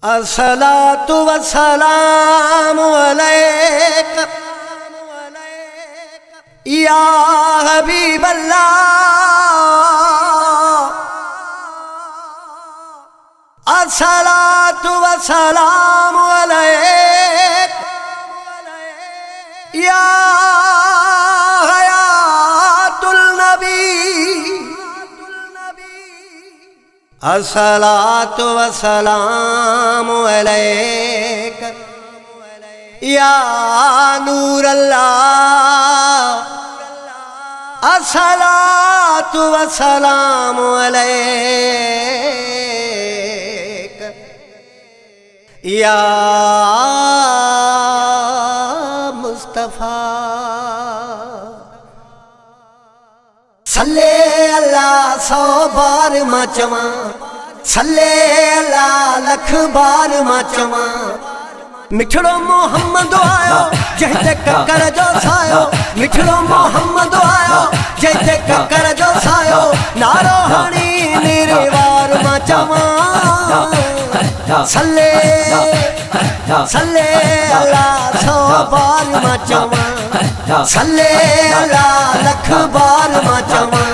अस्सलातु वस्सलामु अलैका या हबीबल्लाह। अस्सलातु वस्सलामु अलैका या हयातुल नबी। अस्सलातु वस्सलामु अलैका या नूर अल्लाह। अस्सलातु वस्सलामु अलैका या मुस्तफा। सल्ले अल्लाह 100 बार मां चवां, सल्ले अल्लाह लख बार मां चवां। मिठड़ो मोहम्मद आयो जैसे ककर जो सायो, मिठड़ो मोहम्मद आयो जैसे ककर जो सायो। नारो हणी निर्वार मां चवां, सल्ले सल्ले अल्लाह 100 बार मां चवां, सल्ले अल्लाह लख बार मां चवां।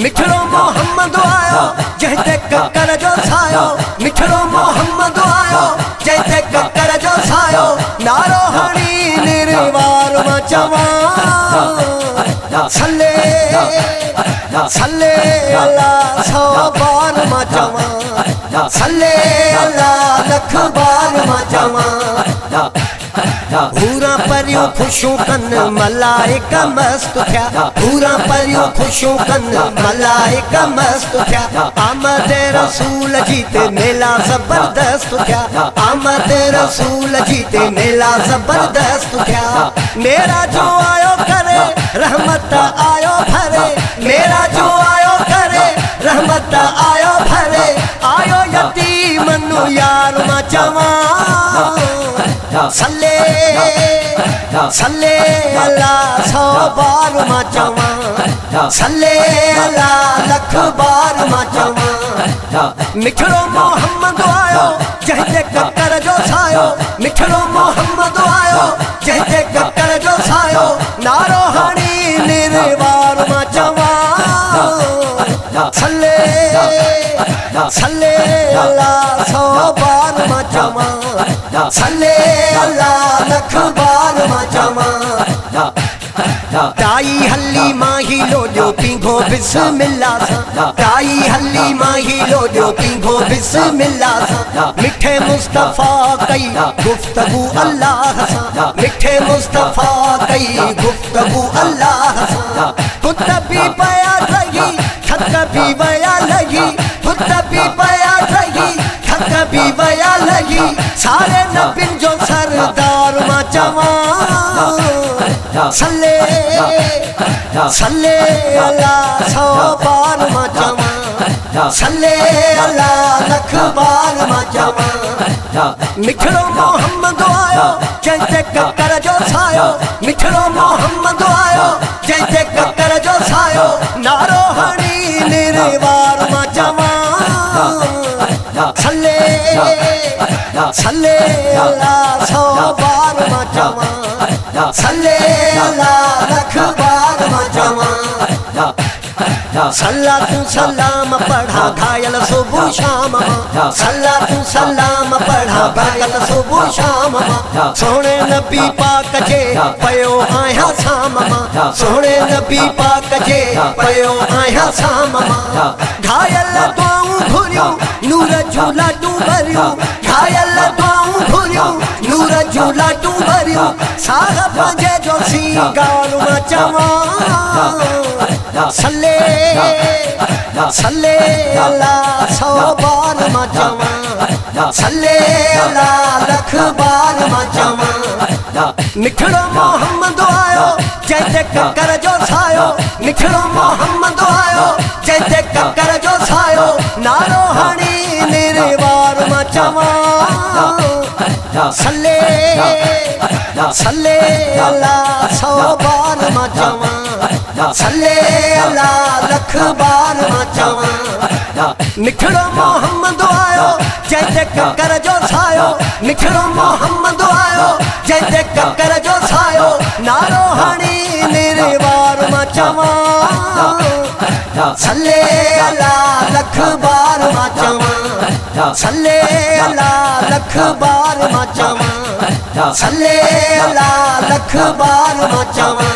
मिठड़ो मोहम्मद आयो जैसे ककर जो सायो, मिठड़ो मोहम्मद आयो जैसे ककर जो सायो। नारो हणी निर्वार मां चवां, सल्ले सल्ले अल्लाह 100 बार मां चवां, सल्ले अल्लाह लख बार मां चवां। पूरा परियों खुशू कन मलाइका मस्त थिया, पूरा परियों खुशू कन मलाइका मस्त थिया। आमद रसूल जी ते मेला जबरदस्त थिया, आमद रसूल जी ते मेला जबरदस्त थिया। मेरा जो आयो करे रहमत आयो भरे, मेरा जो आयो करे रहमत आयो भरे। आयो यतीम नु यार मां चवां, सल्ले सल्ले अल्लाह 100 बार मां चवां, सल्ले अल्लाह लख बार मां चवां। मिठड़ो मोहम्मद आयो जैसे ककर जो सायो, मिठड़ो मोहम्मद आयो जैसे ककर जो सायो। नारो हणी निर्वार मां चवां, सल्ले सल्ले अल्लाह 100 बार मां चवां, सल्ले अल्लाह लख बार मां चवां। ताई हल्ली माही लोजो पींघो बिस्मिल्लाह सा, ताई हल्ली माही लोजो पींघो बिस्मिल्लाह सा। मिठे मुस्तफा कई गुफ्तगू अल्लाह सा, मिठे मुस्तफा कई गुफ्तगू अल्लाह सा। खुद भी पया रही थक भी वया लगी, खुद भी पया रही थक भी वया लगी। सारे नबिन जो सरदार मां चवां, सल्ले सल्ले अल्लाह 100 बार मां चवां, सल्ले अल्लाह लख बार मां चवां। मिठड़ो मोहम्मद आयो जैसे ककर जो सायो, मिठड़ो मोहम्मद आयो जैसे ककर जो सायो। नारो हणी निर्वार मां चवां, सल्ले सल्ले अल्लाह 100 बार मां चवां, सल्ले अल्लाह लख बार मां चवां। सल्लातु सलाम पढ़ा घायल सुबह शाम मां, सल्लातु सलाम पढ़ा घायल सुबह शाम मां। सोने नबी पाक जे पयो आया शाम मां, सोने नबी पाक जे पयो आया शाम मां। घायल दुआऊं घुरियूं नूर जूं लाडू भरियूं, घायल दुआऊं घुरियूं नूर जूं लाडू भरियूं। साग पंहिंजे जो सींगार मां चवां, सल्ले सल्ले अल्लाह 100 बार मां चवां, सल्ले अल्लाह लख बार मां चवां। मिठड़ो मोहम्मद आयो जैसे ककर जो सायो, मिठड़ो मोहम्मद आयो जैसे ककर जो सायो। नारो हणी निर्वार मां चवां, सल्ले सल्ले अल्लाह 100 बार मां चवां, सल्ले अल्लाह लख बार मां चवां। मिठड़ो मोहम्मद आयो जैसे ककर जो सायो मिठड़ो मोहम्मद आयो जैसे ककर जो सायो नारो हणी निर्वार मचवा सल्ले अला लख बार मचवा सल्ले अला लख बार मचवा सल्ले अला लख बार मचवा